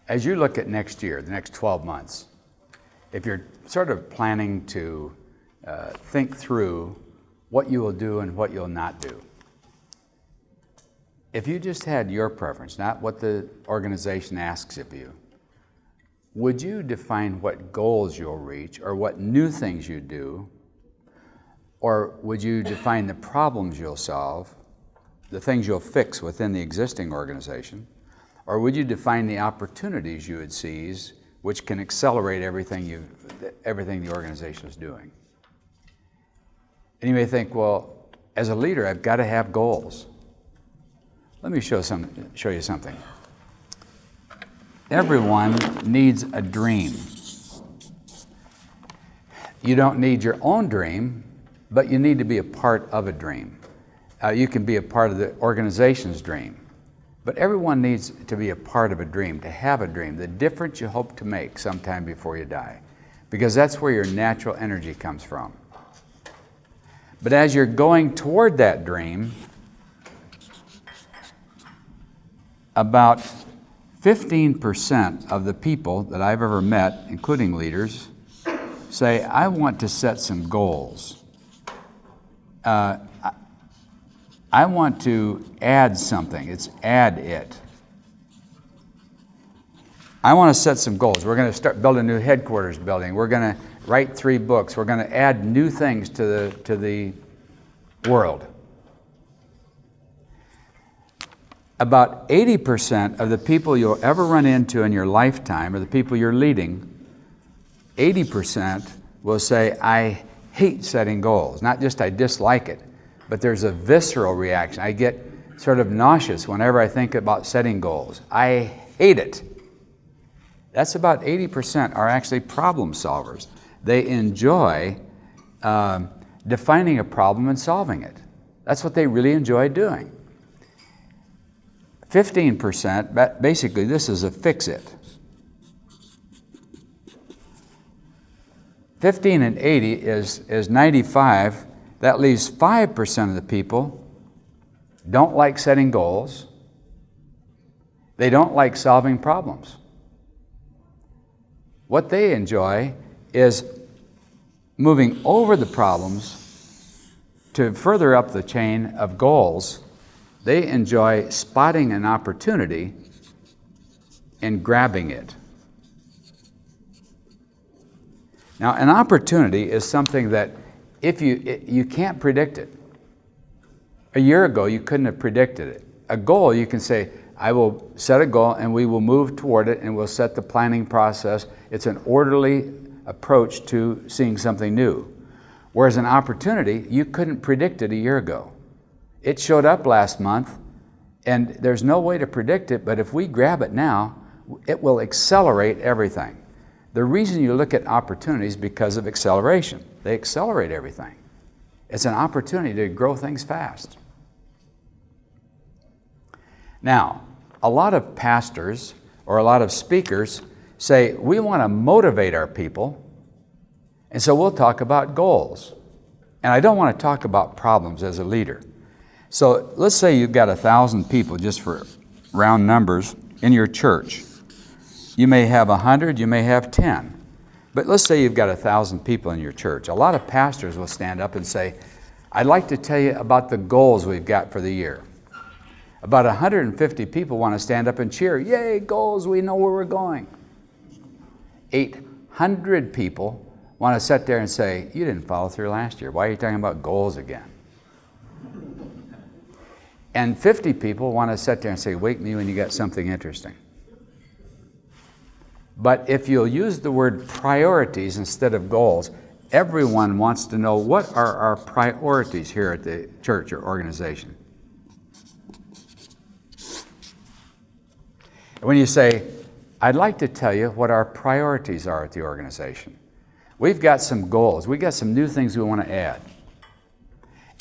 As you look at next year, the next 12 months, if you're sort of planning to think through what you will do and what you'll not do, if you just had your preference, not what the organization asks of you, would you define what goals you'll reach or what new things you do? Or would you define the problems you'll solve, the things you'll fix within the existing organization? Or would you define the opportunities you would seize which can accelerate everything the organization is doing? And you may think, well, as a leader, I've got to have goals. Let me show you something. Everyone needs a dream. You don't need your own dream, but you need to be a part of a dream. You can be a part of the organization's dream. But everyone needs to be a part of a dream, to have a dream, the difference you hope to make sometime before you die, because that's where your natural energy comes from. But as you're going toward that dream, about 15% of the people that I've ever met, including leaders, say, I want to set some goals. I want to add something. It's add it. I want to set some goals. We're going to start building a new headquarters building. We're going to write 3 books. We're going to add new things to the world. About 80% of the people you'll ever run into in your lifetime, or the people you're leading, 80% will say, I hate setting goals. Not just I dislike it, but there's a visceral reaction. I get sort of nauseous whenever I think about setting goals. I hate it. That's about 80% are actually problem solvers. They enjoy defining a problem and solving it. That's what they really enjoy doing. 15%, basically this is a fix-it. 15 and 80 is 95. That leaves 5% of the people don't like setting goals. They don't like solving problems. What they enjoy is moving over the problems to further up the chain of goals. They enjoy spotting an opportunity and grabbing it. Now, an opportunity is something that if you can't predict it. A year ago, you couldn't have predicted it. A goal, you can say, I will set a goal and we will move toward it and we'll set the planning process. It's an orderly approach to seeing something new. Whereas an opportunity, you couldn't predict it a year ago. It showed up last month and there's no way to predict it, but if we grab it now, it will accelerate everything. The reason you look at opportunities is because of acceleration. They accelerate everything. It's an opportunity to grow things fast. Now, a lot of pastors or a lot of speakers say, we want to motivate our people, and so we'll talk about goals. And I don't want to talk about problems as a leader. So let's say you've got 1,000 people, just for round numbers, in your church. You may have 100, you may have 10. But let's say you've got 1,000 people in your church. A lot of pastors will stand up and say, I'd like to tell you about the goals we've got for the year. About 150 people want to stand up and cheer. Yay, goals, we know where we're going. 800 people want to sit there and say, you didn't follow through last year. Why are you talking about goals again? And 50 people want to sit there and say, wake me when you got something interesting. But if you'll use the word priorities instead of goals, everyone wants to know, what are our priorities here at the church or organization? When you say, I'd like to tell you what our priorities are at the organization. We've got some goals. We've got some new things we want to add.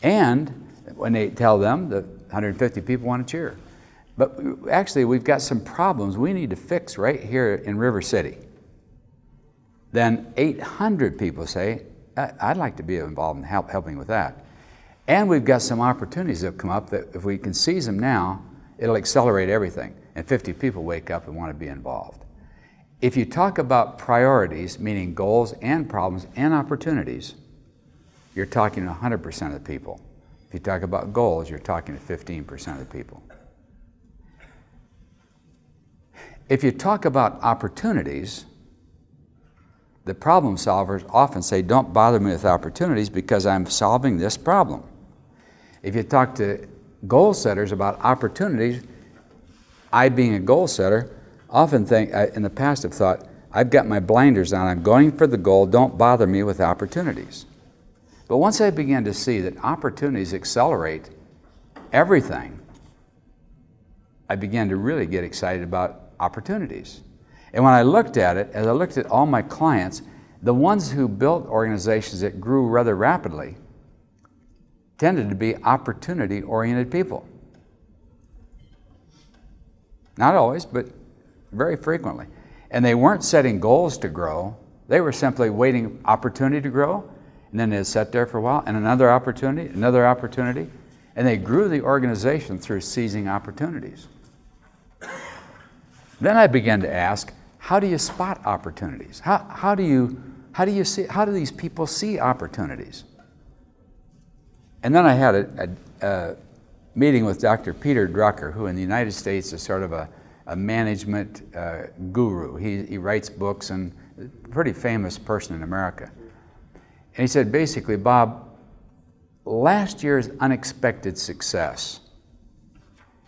And when they tell them, the 150 people want to cheer. But actually, we've got some problems we need to fix right here in River City. Then 800 people say, I'd like to be involved in helping with that. And we've got some opportunities that have come up that if we can seize them now, it'll accelerate everything. And 50 people wake up and want to be involved. If you talk about priorities, meaning goals and problems and opportunities, you're talking to 100% of the people. If you talk about goals, you're talking to 15% of the people. If you talk about opportunities, the problem solvers often say, don't bother me with opportunities because I'm solving this problem. If you talk to goal setters about opportunities, I, being a goal setter, often think, in the past have thought, I've got my blinders on, I'm going for the goal, don't bother me with opportunities. But once I began to see that opportunities accelerate everything, I began to really get excited about opportunities. And when I looked at it, as I looked at all my clients, the ones who built organizations that grew rather rapidly tended to be opportunity-oriented people. Not always, but very frequently. And they weren't setting goals to grow. They were simply waiting opportunity to grow, and then they'd sit there for a while, and another opportunity, and they grew the organization through seizing opportunities. Then I began to ask, how do you spot opportunities? How do these people see opportunities? And then I had a meeting with Dr. Peter Drucker, who in the United States is sort of a management guru. He writes books and a pretty famous person in America. And he said, basically, Bob, last year's unexpected success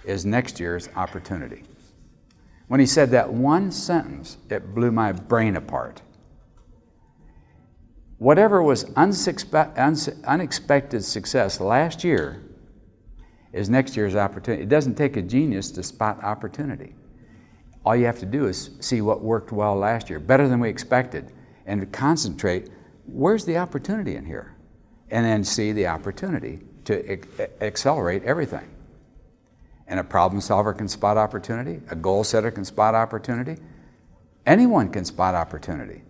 is next year's opportunity. When he said that one sentence, it blew my brain apart. Whatever was unexpected success last year is next year's opportunity. It doesn't take a genius to spot opportunity. All you have to do is see what worked well last year, better than we expected, and concentrate, where's the opportunity in here? And then see the opportunity to accelerate everything. And a problem solver can spot opportunity. A goal setter can spot opportunity. Anyone can spot opportunity.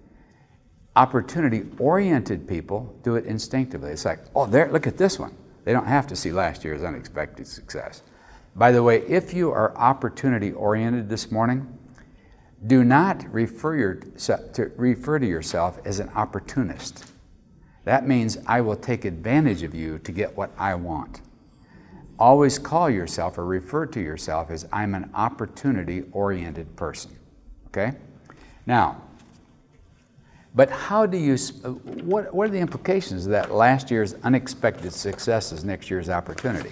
Opportunity-oriented people do it instinctively. It's like, oh, there, look at this one. They don't have to see last year's unexpected success. By the way, if you are opportunity-oriented this morning, do not refer to yourself as an opportunist. That means I will take advantage of you to get what I want. Always call yourself or refer to yourself as I'm an opportunity-oriented person, okay? Now, but how do you, what are the implications of that last year's unexpected success is next year's opportunity?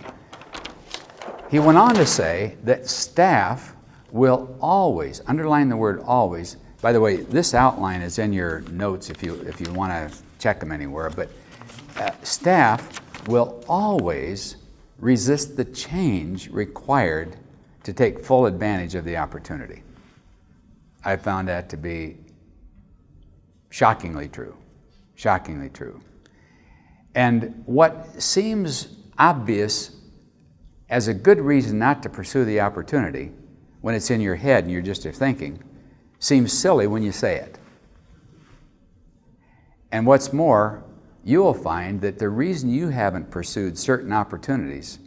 He went on to say that staff will always, underline the word always, by the way, this outline is in your notes if you want to check them anywhere, but staff will always resist the change required to take full advantage of the opportunity. I found that to be shockingly true, shockingly true. And what seems obvious as a good reason not to pursue the opportunity when it's in your head and you're just thinking, seems silly when you say it. And what's more, you will find that the reason you haven't pursued certain opportunities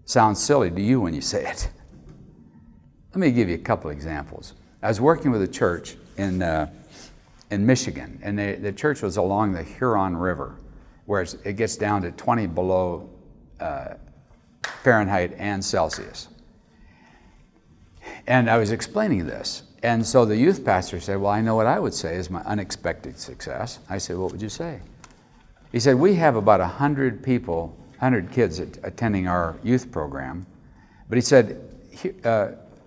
sounds silly to you when you say it. Let me give you a couple examples. I was working with a church in Michigan, and the church was along the Huron River, where it gets down to 20 below Fahrenheit and Celsius. And I was explaining this. And so the youth pastor said, well, I know what I would say is my unexpected success. I said, what would you say? He said, we have about 100 people, 100 kids attending our youth program. But he said,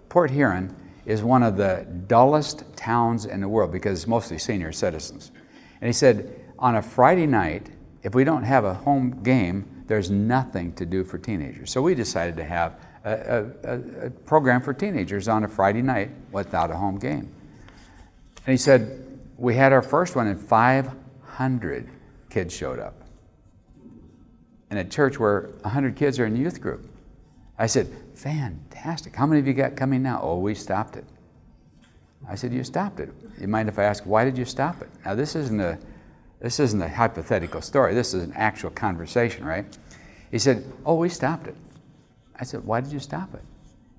Port Huron is one of the dullest towns in the world because it's mostly senior citizens. And he said, on a Friday night, if we don't have a home game, there's nothing to do for teenagers. So we decided to have a program for teenagers on a Friday night without a home game. And he said, we had our first one and 500 kids showed up. In a church where 100 kids are in the youth group. I said, fantastic. How many of you got coming now? Oh, we stopped it. I said, you stopped it. You mind if I ask, why did you stop it? Now this isn't a hypothetical story. This is an actual conversation, right? He said, oh, we stopped it. I said, why did you stop it?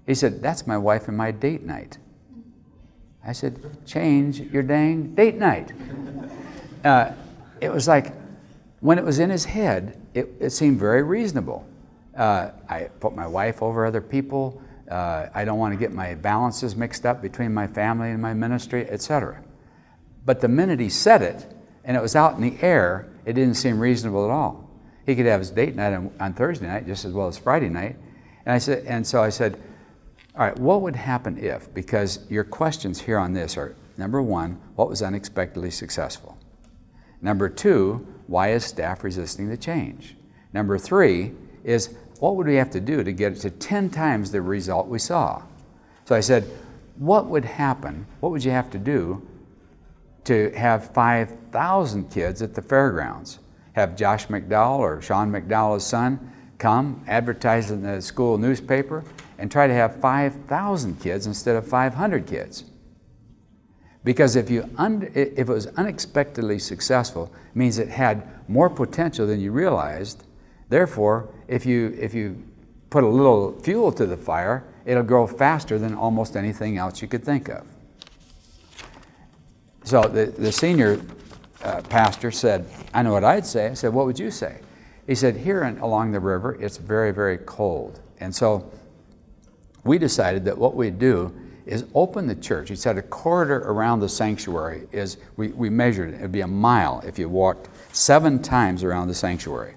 He said, that's my wife and my date night. I said, change your dang date night. It was like, when it was in his head, it seemed very reasonable. I put my wife over other people. I don't want to get my balances mixed up between my family and my ministry, etc. But the minute he said it, and it was out in the air, it didn't seem reasonable at all. He could have his date night on Thursday night just as well as Friday night. And so I said, all right, what would happen if? Because your questions here on this are, number one, what was unexpectedly successful? Number two, why is staff resisting the change? Number three is, what would we have to do to get it to 10 times the result we saw? So I said, what would happen? What would you have to do to have 5,000 kids at the fairgrounds? Have Josh McDowell or Sean McDowell's son come, advertise in the school newspaper, and try to have 5,000 kids instead of 500 kids. Because if it was unexpectedly successful, it means it had more potential than you realized. Therefore, if you put a little fuel to the fire, it'll grow faster than almost anything else you could think of. So the senior pastor said, I know what I'd say. I said, what would you say? He said, here along the river, it's very, very cold. And so we decided that what we'd do is open the church. He said a corridor around the sanctuary is, we measured it, it'd be a mile if you walked 7 times around the sanctuary.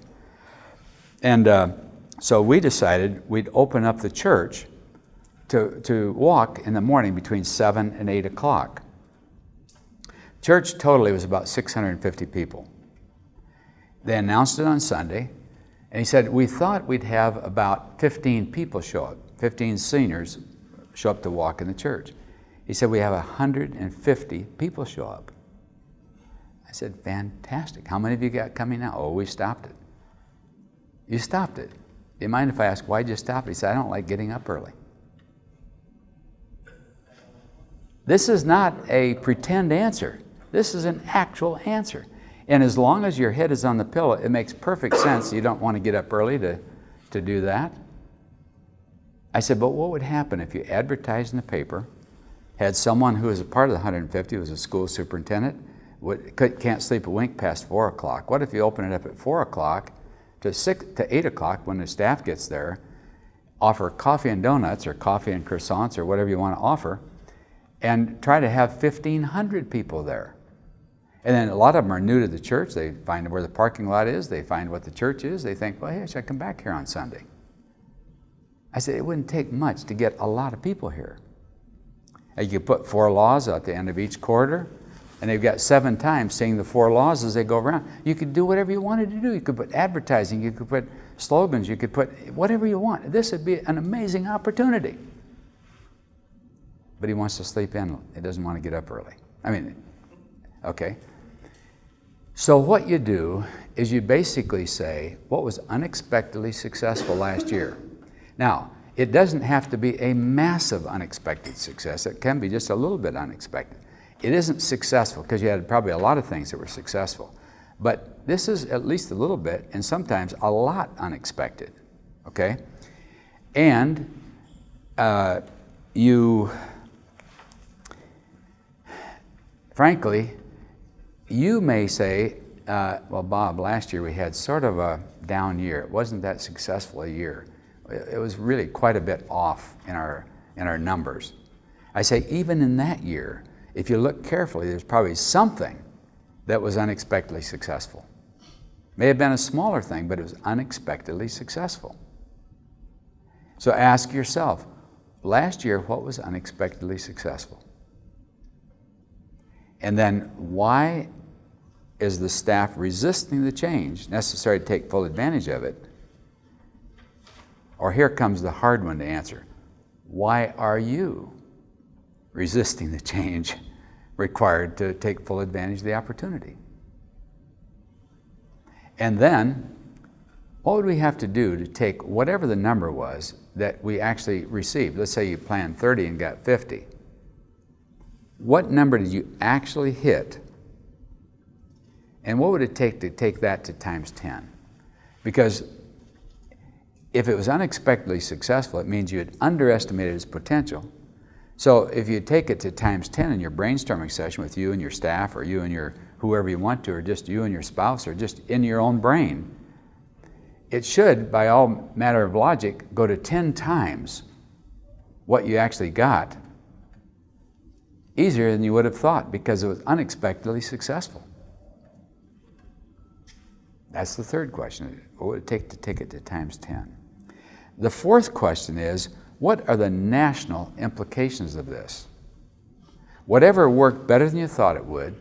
And so we decided we'd open up the church to walk in the morning between 7 and 8 o'clock. Church totally was about 650 people. They announced it on Sunday, and he said, we thought we'd have about 15 people show up, 15 seniors show up to walk in the church. He said, we have 150 people show up. I said, fantastic. How many of you got coming now? Oh, we stopped it. You stopped it. Do you mind if I ask, why'd you stop it? He said, I don't like getting up early. This is not a pretend answer. This is an actual answer. And as long as your head is on the pillow, it makes perfect sense. You don't want to get up early to do that. I said, but what would happen if you advertised in the paper, had someone who was a part of the 150, was a school superintendent, can't sleep a wink past 4 o'clock. What if you open it up at 4 o'clock to 8 o'clock when the staff gets there, offer coffee and donuts or coffee and croissants or whatever you want to offer, and try to have 1,500 people there? And then a lot of them are new to the church. They find where the parking lot is. They find what the church is. They think, well, hey, should I come back here on Sunday? I said, it wouldn't take much to get a lot of people here. And you could put 4 laws at the end of each corridor, and they've got 7 times saying the 4 laws as they go around. You could do whatever you wanted to do. You could put advertising. You could put slogans. You could put whatever you want. This would be an amazing opportunity. But he wants to sleep in. He doesn't want to get up early. I mean, okay. So what you do is you basically say, what was unexpectedly successful last year? Now, it doesn't have to be a massive unexpected success. It can be just a little bit unexpected. It isn't successful because you had probably a lot of things that were successful. But this is at least a little bit, and sometimes a lot unexpected, okay? And frankly, you may say, well, Bob, last year we had sort of a down year. It wasn't that successful a year. It was really quite a bit off in our numbers. I say, even in that year, if you look carefully, there's probably something that was unexpectedly successful. May have been a smaller thing, but it was unexpectedly successful. So ask yourself, last year, what was unexpectedly successful? And then why is the staff resisting the change necessary to take full advantage of it? Or here comes the hard one to answer. Why are you resisting the change required to take full advantage of the opportunity? And then, what would we have to do to take whatever the number was that we actually received? Let's say you planned 30 and got 50. What number did you actually hit? And what would it take to take that to times 10? Because if it was unexpectedly successful, it means you had underestimated its potential. So if you take it to times 10 in your brainstorming session with you and your staff, or you and your whoever you want to, or just you and your spouse, or just in your own brain, it should, by all matter of logic, go to 10 times what you actually got, easier than you would have thought, because it was unexpectedly successful. That's the third question. What would it take to take it to times 10? The fourth question is, what are the national implications of this? Whatever worked better than you thought it would,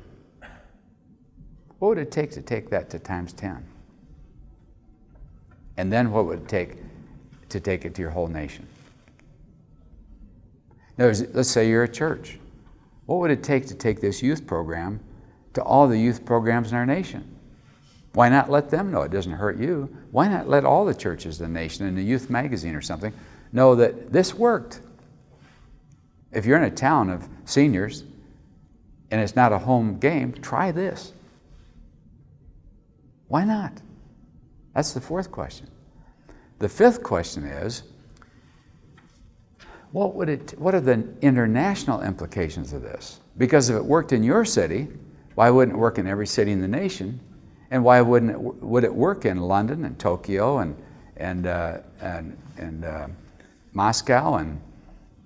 what would it take to take that to times 10? And then what would it take to take it to your whole nation? Now, let's say you're a church. What would it take to take this youth program to all the youth programs in our nation? Why not let them know? It doesn't hurt you. Why not let all the churches in the nation, in a youth magazine or something, know that this worked? If you're in a town of seniors and it's not a home game, try this. Why not? That's the fourth question. The fifth question is, what are the international implications of this? Because if it worked in your city, why wouldn't it work in every city in the nation? And why would it work in London and Tokyo and Moscow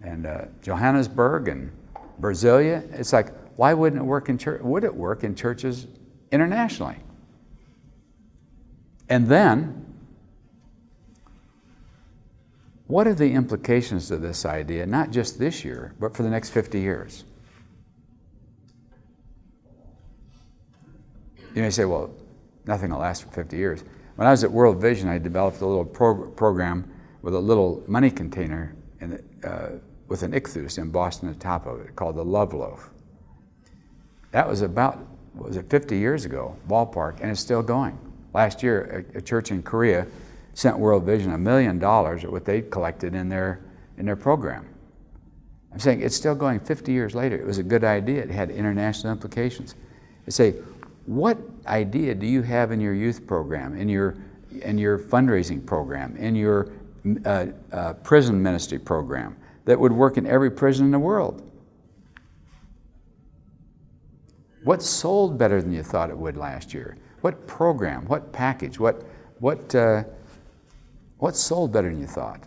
and Johannesburg and Brasilia? It's like, why wouldn't it work in church? Would it work in churches internationally? And then, what are the implications of this idea, not just this year, but for the next 50 years? You may say, well, nothing will last for 50 years. When I was at World Vision, I developed a little program with a little money container with an ichthus embossed on the top of it called the Love Loaf. That was about, what was it, 50 years ago, ballpark, and it's still going. Last year, a church in Korea sent World Vision $1 million at what they'd collected in their program. I'm saying it's still going 50 years later. It was a good idea. It had international implications. I say, what idea do you have in your youth program, in your fundraising program, in your prison ministry program that would work in every prison in the world? What sold better than you thought it would last year? What program, what package, what sold better than you thought?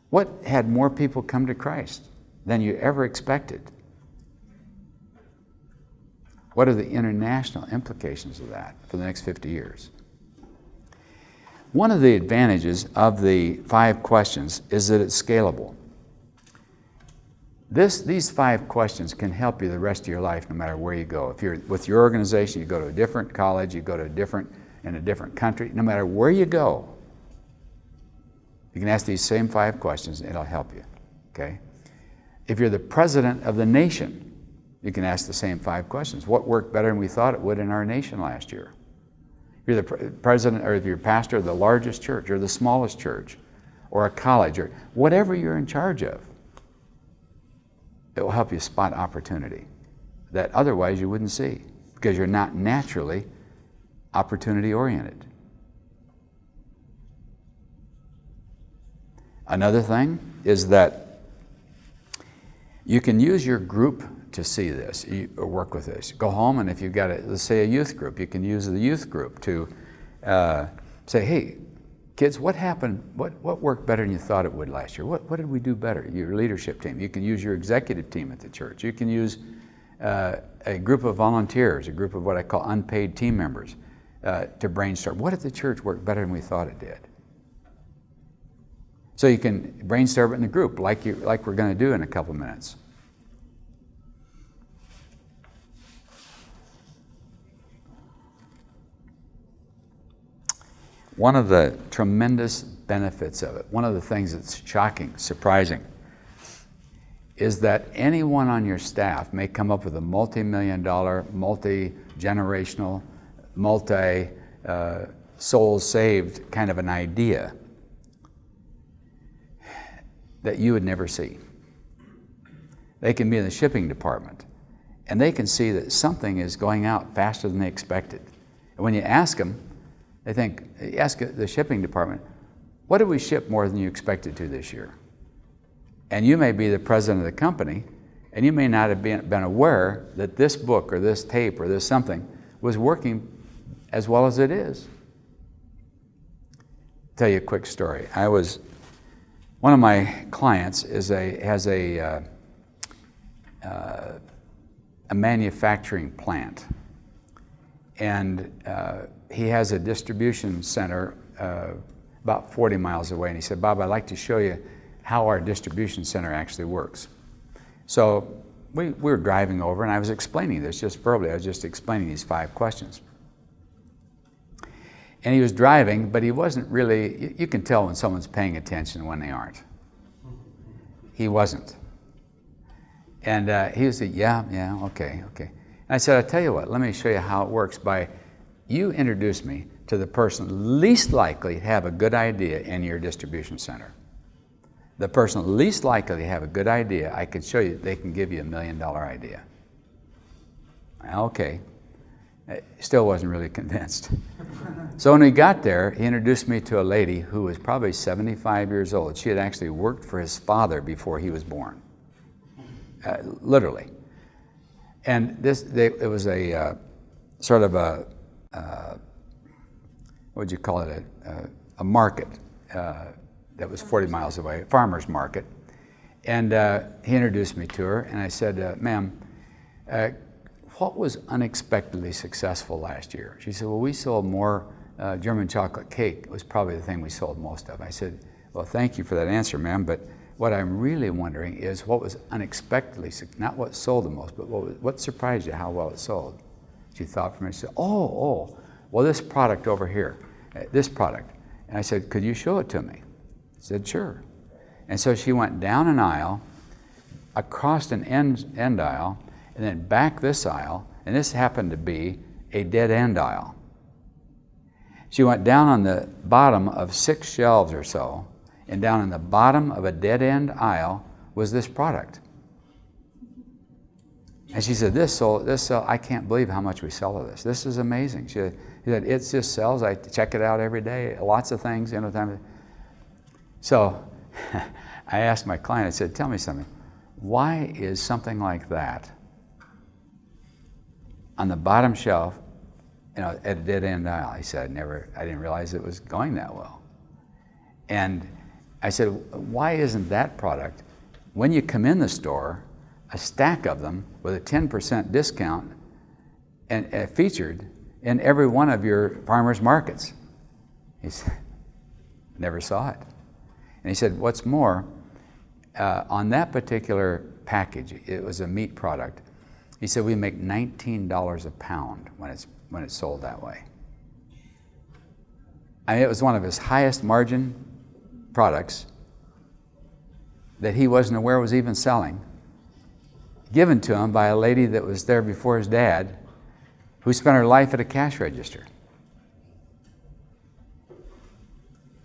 What had more people come to Christ than you ever expected? What are the international implications of that for the next 50 years? One of the advantages of the 5 questions is that it's scalable. These 5 questions can help you the rest of your life no matter where you go. If you're with your organization, you go to a different college, you go to in a different country, no matter where you go, you can ask these same 5 questions and it'll help you, okay? If you're the president of the nation, you can ask the same 5 questions. What worked better than we thought it would in our nation last year? If you're the president, or if you're pastor of the largest church or the smallest church or a college or whatever you're in charge of, it will help you spot opportunity that otherwise you wouldn't see because you're not naturally opportunity oriented. Another thing is that you can use your group to see this, or work with this. Go home, and if you've got, let's say, a youth group, you can use the youth group to say, hey, kids, what happened? What worked better than you thought it would last year? What did we do better? Your leadership team. You can use your executive team at the church. You can use a group of volunteers, a group of what I call unpaid team members, to brainstorm. What did the church work better than we thought it did? So you can brainstorm it in the group, like we're going to do in a couple minutes. One of the tremendous benefits of it, one of the things that's shocking, surprising, is that anyone on your staff may come up with a multi-million-dollar, multi-generational, multi-soul saved kind of an idea that you would never see. They can be in the shipping department, and they can see that something is going out faster than they expected. And when you ask them, you ask the shipping department, what did we ship more than you expected to this year? And you may be the president of the company, And you may not have been aware that this book or this tape or this something was working as well as it is. Tell you a quick story. One of my clients has a manufacturing plant, and he has a distribution center about 40 miles away, and he said, Bob, I'd like to show you how our distribution center actually works. So we were driving over, and I was explaining this just verbally. I was just explaining these 5 questions. And he was driving, but he wasn't really, you can tell when someone's paying attention when they aren't. He wasn't. And he was like, yeah, okay. And I said, I'll tell you what, let me show you how it works by you introduce me to the person least likely to have a good idea in your distribution center. The person least likely to have a good idea, I could show you, they can give you $1 million idea. Okay. Still wasn't really convinced. So when we got there, he introduced me to a lady who was probably 75 years old. She had actually worked for his father before he was born. Literally. And it was a sort of a, what would you call it, a market that was 40 miles away, a farmer's market. And he introduced me to her, and I said, ma'am, what was unexpectedly successful last year? She said, well, we sold more German chocolate cake. It was probably the thing we sold most of. I said, well, thank you for that answer, ma'am, but what I'm really wondering is what was unexpectedly, not what sold the most, but what surprised you, how well it sold? She thought for a minute, she said, well, this product over here, this product. And I said, could you show it to me? She said, sure. And so she went down an aisle, across an end aisle, and then back this aisle, and this happened to be a dead end aisle. She went down on the bottom of 6 shelves or so, and down in the bottom of a dead end aisle was this product. And she said, I can't believe how much we sell of this. This is amazing. She said, it just sells. I check it out every day. Lots of things, So I asked my client, I said, tell me something. Why is something like that on the bottom shelf, at a dead end aisle? He said, I didn't realize it was going that well. And I said, why isn't that product, when you come in the store, a stack of them with a 10% discount and featured in every one of your farmers markets? He said, never saw it. And he said, what's more, on that particular package, it was a meat product, he said, we make $19 a pound when it's sold that way. I mean, it was one of his highest margin products that he wasn't aware was even selling, given to him by a lady that was there before his dad, who spent her life at a cash register.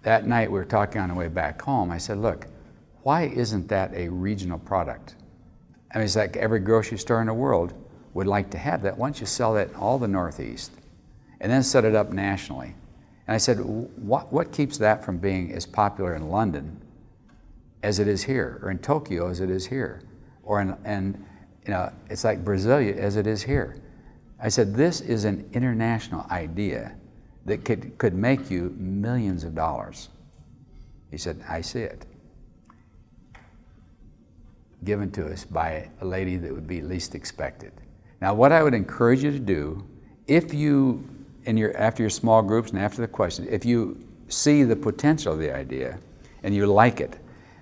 That night we were talking on the way back home. I said, look, why isn't that a regional product? I mean, it's like every grocery store in the world would like to have that. Why don't you sell that in all the Northeast and then set it up nationally? And I said, what keeps that from being as popular in London as it is here, or in Tokyo as it is here, or it's like Brasilia as it is here? I said, this is an international idea that could make you millions of dollars. He said, I see it. Given to us by a lady that would be least expected. Now, what I would encourage you to do, if you, after your small groups and after the questions, if you see the potential of the idea and you like it,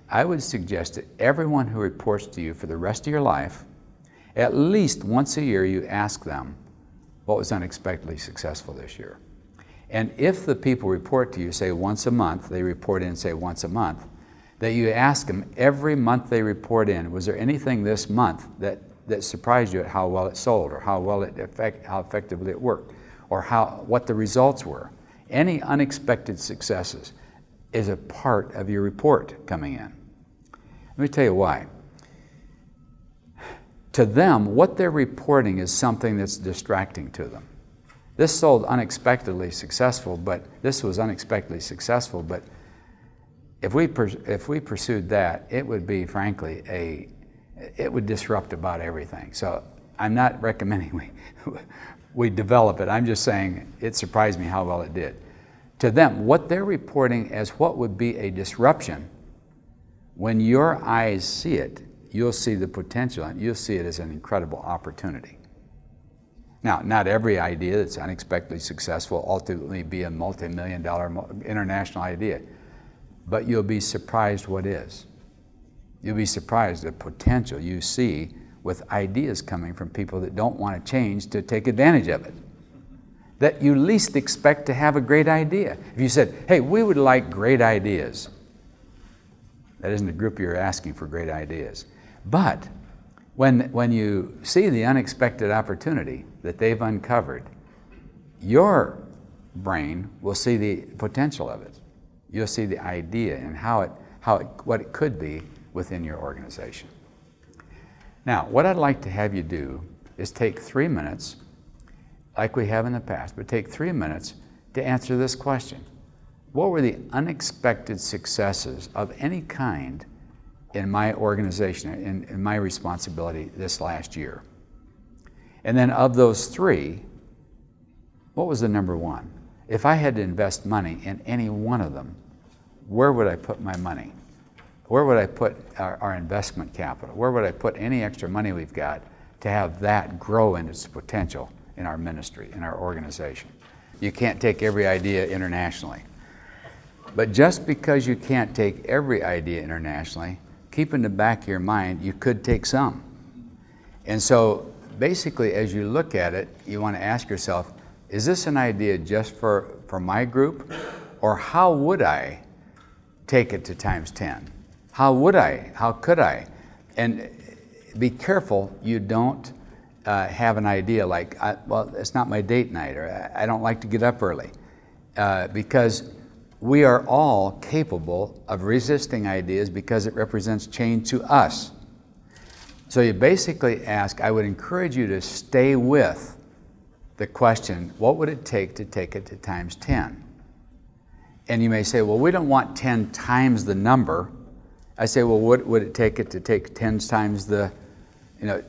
I would suggest that everyone who reports to you for the rest of your life, at least once a year, you ask them what was unexpectedly successful this year. And if the people report to you, say once a month, they report in, say once a month, that you ask them every month they report in, was there anything this month that surprised you at how well it sold, or how effectively it worked, or what the results were? Any unexpected successes is a part of your report coming in. Let me tell you why. To them, what they're reporting is something that's distracting to them. This sold unexpectedly successful, but this was unexpectedly successful, but if we pursued that, it would be, frankly, it would disrupt about everything. So I'm not recommending we develop it. I'm just saying it surprised me how well it did. To them, what they're reporting as what would be a disruption, when your eyes see it, you'll see the potential and you'll see it as an incredible opportunity. Now, not every idea that's unexpectedly successful will ultimately be a multi-million-dollar international idea, but you'll be surprised what is. You'll be surprised at the potential you see with ideas coming from people that don't want to change to take advantage of it, that you least expect to have a great idea. If you said, hey, we would like great ideas, that isn't the group you're asking for great ideas. But when you see the unexpected opportunity that they've uncovered, your brain will see the potential of it. You'll see the idea and what it could be within your organization. Now, what I'd like to have you do is take 3 minutes, like we have in the past, but take 3 minutes to answer this question. What were the unexpected successes of any kind in my organization, in my responsibility this last year? And then of those 3, what was the number 1? If I had to invest money in any one of them, where would I put my money? Where would I put our investment capital? Where would I put any extra money we've got to have that grow into its potential in our ministry, in our organization? You can't take every idea internationally. But just because you can't take every idea internationally, keep in the back of your mind, you could take some. And so basically, as you look at it, you want to ask yourself, is this an idea just for my group? Or how would I take it to times 10? How would I? How could I? And be careful you don't have an idea like, well, it's not my date night, or I don't like to get up early. Because we are all capable of resisting ideas because it represents change to us. So you basically ask, I would encourage you to stay with the question, what would it take to take it to times 10? And you may say, well, we don't want 10 times the number. I say, well, what would it take to take 10 times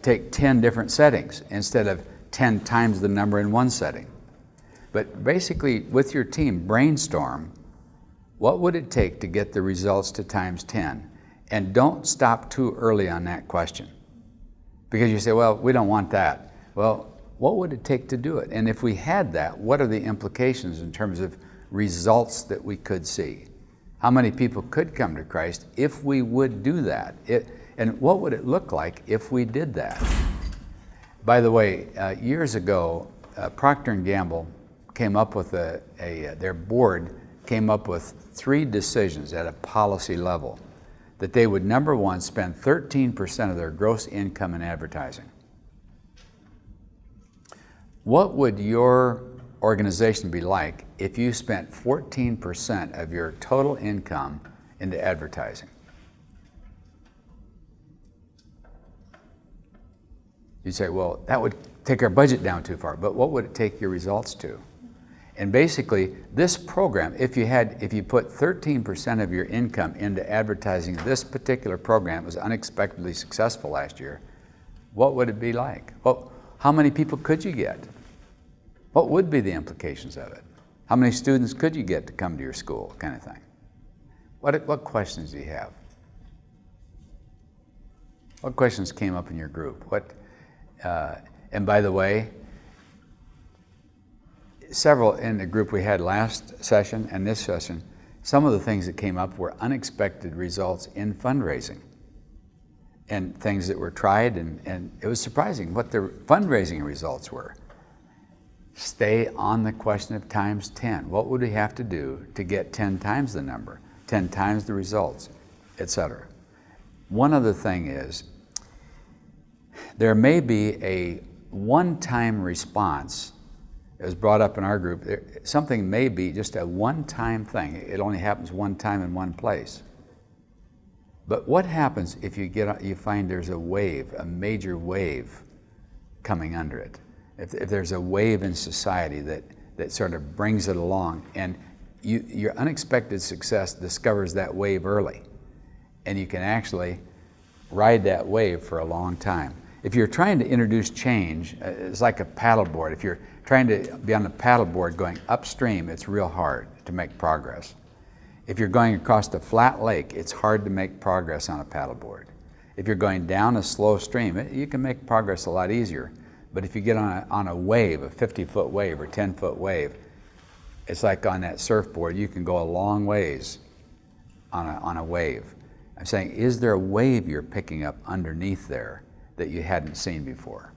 take 10 different settings instead of 10 times the number in one setting? But basically, with your team, brainstorm, what would it take to get the results to times 10? And don't stop too early on that question. Because you say, well, we don't want that. Well, what would it take to do it? And if we had that, what are the implications in terms of results that we could see? How many people could come to Christ if we would do that? And what would it look like if we did that? By the way, years ago, Procter & Gamble came up with their board came up with 3 decisions at a policy level that they would, number 1, spend 13% of their gross income in advertising. What would your organization be like if you spent 14% of your total income into advertising? You'd say, well, that would take our budget down too far, but what would it take your results to? And basically, this program, if you put 13% of your income into advertising, this particular program was unexpectedly successful last year, what would it be like? Well, how many people could you get? What would be the implications of it? How many students could you get to come to your school, kind of thing? What questions do you have? What questions came up in your group? And by the way, several in the group we had last session and this session, some of the things that came up were unexpected results in fundraising and things that were tried, and it was surprising what the fundraising results were. Stay on the question of times 10. What would we have to do to get 10 times the number, 10 times the results, etc.? One other thing is, there may be a one-time response. It was brought up in our group. Something may be just a one-time thing. It only happens one time in one place. But what happens if you find there's a wave, a major wave coming under it? If there's a wave in society that sort of brings it along, and your unexpected success discovers that wave early, and you can actually ride that wave for a long time. If you're trying to introduce change, it's like a paddleboard. If you're trying to be on a paddleboard going upstream, it's real hard to make progress. If you're going across a flat lake, it's hard to make progress on a paddleboard. If you're going down a slow stream, you can make progress a lot easier. But if you get on a wave, a 50-foot wave or 10-foot wave, it's like on that surfboard, you can go a long ways on a wave. I'm saying, is there a wave you're picking up underneath there that you hadn't seen before?